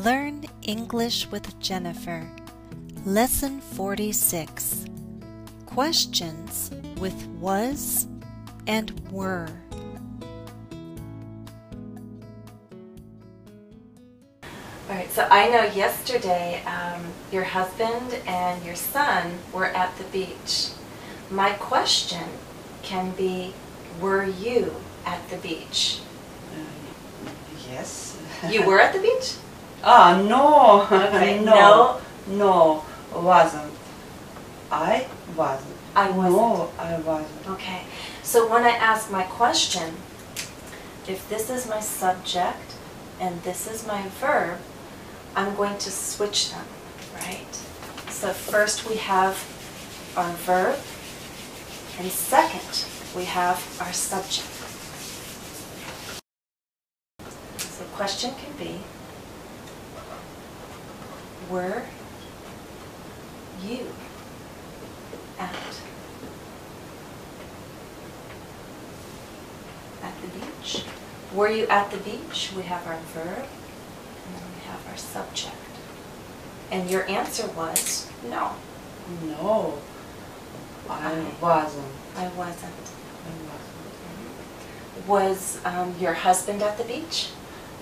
Learn English with Jennifer. Lesson 46. Questions with was and were. Alright, so I know yesterday your husband and your son were at the beach. My question can be, were you at the beach? Yes. You were at the beach? No. Okay, No, wasn't. I wasn't. I wasn't. No, I wasn't. Okay, so when I ask my question, if this is my subject and this is my verb, I'm going to switch them, right? So first we have our verb, and second we have our subject. So the question can be, were you at the beach? Were you at the beach? We have our verb, and then we have our subject. And your answer was no. No, I wasn't. I wasn't. I wasn't. Was your husband at the beach?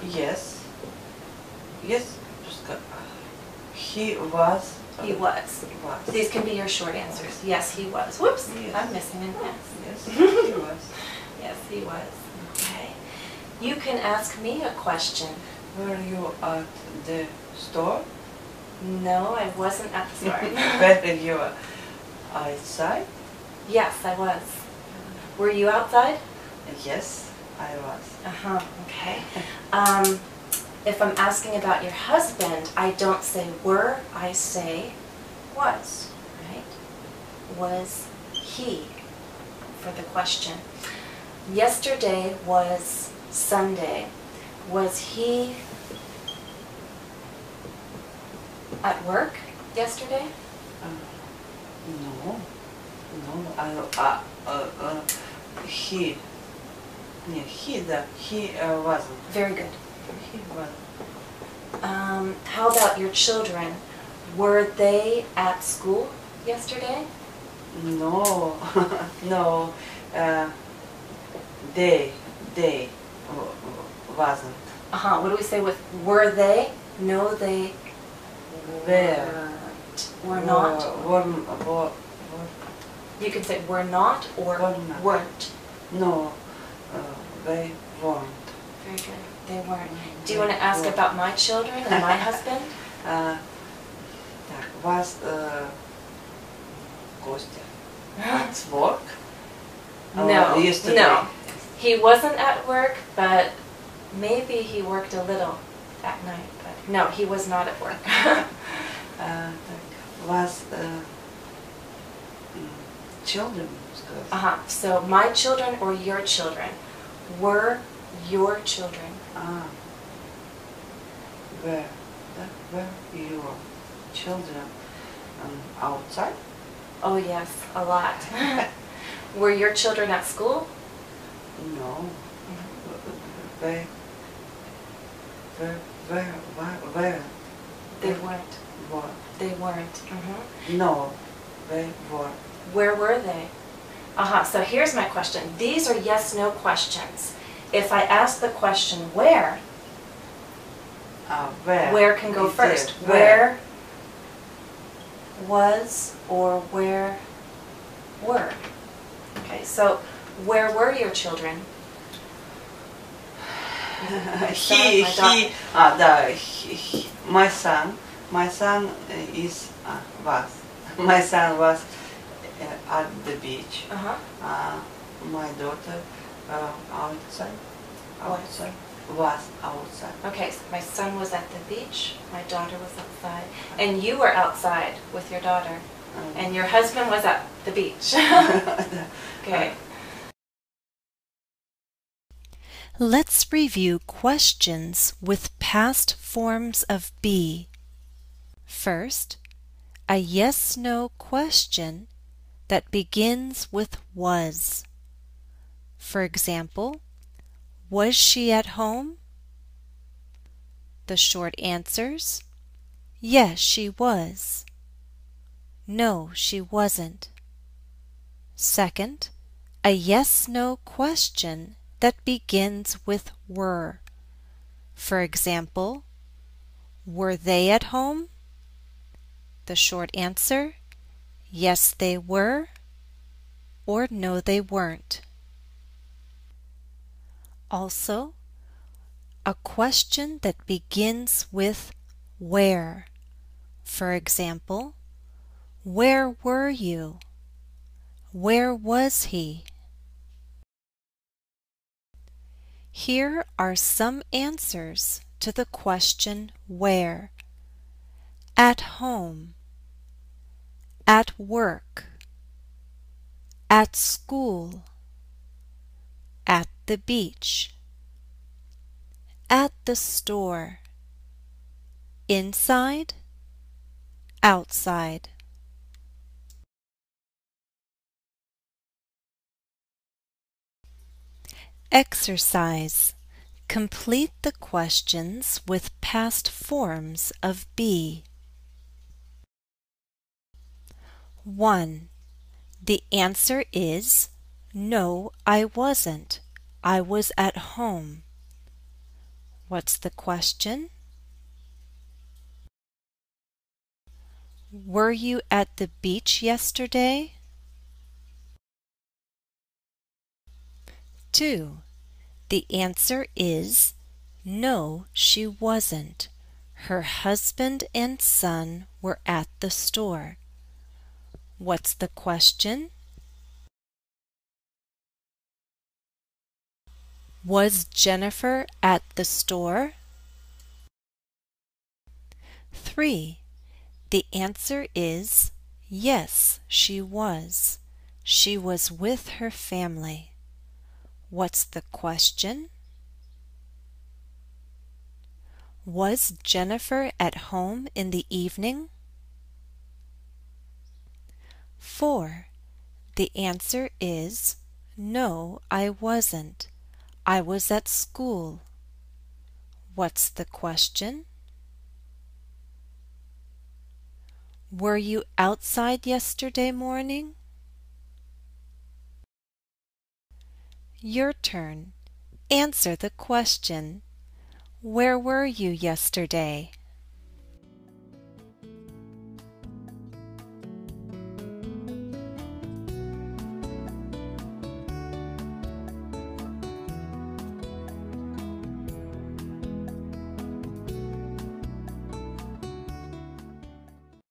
Yes. Yes. He was. He was. These can be your short answers. Yes, he was. Whoops, Yes. I'm missing an S. Yes, he was. Yes, he was. Okay. You can ask me a question. Were you at the store? No, I wasn't at the store. Were you outside? Yes, I was. Were you outside? Yes, I was. Okay. If I'm asking about your husband, I don't say were, I say was, right? Was he for the question. Yesterday was Sunday. Was he at work yesterday? No. He wasn't. Very good. He wasn't. How about your children? Were they at school yesterday? No, no. They wasn't. What do we say with were they? No, they weren't. Were not. Were. You can say were not or weren't. No, they weren't. Very good. They weren't. Do you want to ask about my children and my husband? Was Kostya at work? No. Yesterday. No. He wasn't at work, but maybe he worked a little that night. But no, he was not at work. Was children? So my children or your children? Were your children? Were your children outside? Oh yes, a lot. Were your children at school? No. Where? They weren't. What? They weren't. No, they were. Where were they? So here's my question. These are yes/no questions. If I ask the question where can go first? Where was or where were? Okay, so where were your children? My son is was. My son was at the beach. My daughter outside. Was outside. Okay, so my son was at the beach, my daughter was outside, and you were outside with your daughter, and your husband was at the beach. Okay. Let's review questions with past forms of be. First, a yes/no question that begins with was. For example, was she at home? The short answers: yes, she was. No, she wasn't. Second, a yes/no question that begins with were. For example, were they at home? The short answer: yes, they were, or no, they weren't. Also, a question that begins with where. For example, where were you? Where was he? Here are some answers to the question where. At home, at work, at school, at the beach, at the store, inside, outside. Exercise. Complete the questions with past forms of be. 1. The answer is no, I wasn't. I was at home. What's the question? Were you at the beach yesterday? 2. The answer is no, she wasn't. Her husband and son were at the store. What's the question? Was Jennifer at the store? 3. The answer is yes, she was. She was with her family. What's the question? Was Jennifer at home in the evening? 4. The answer is no, I wasn't. I was at school. What's the question? Were you outside yesterday morning? Your turn. Answer the question. Where were you yesterday?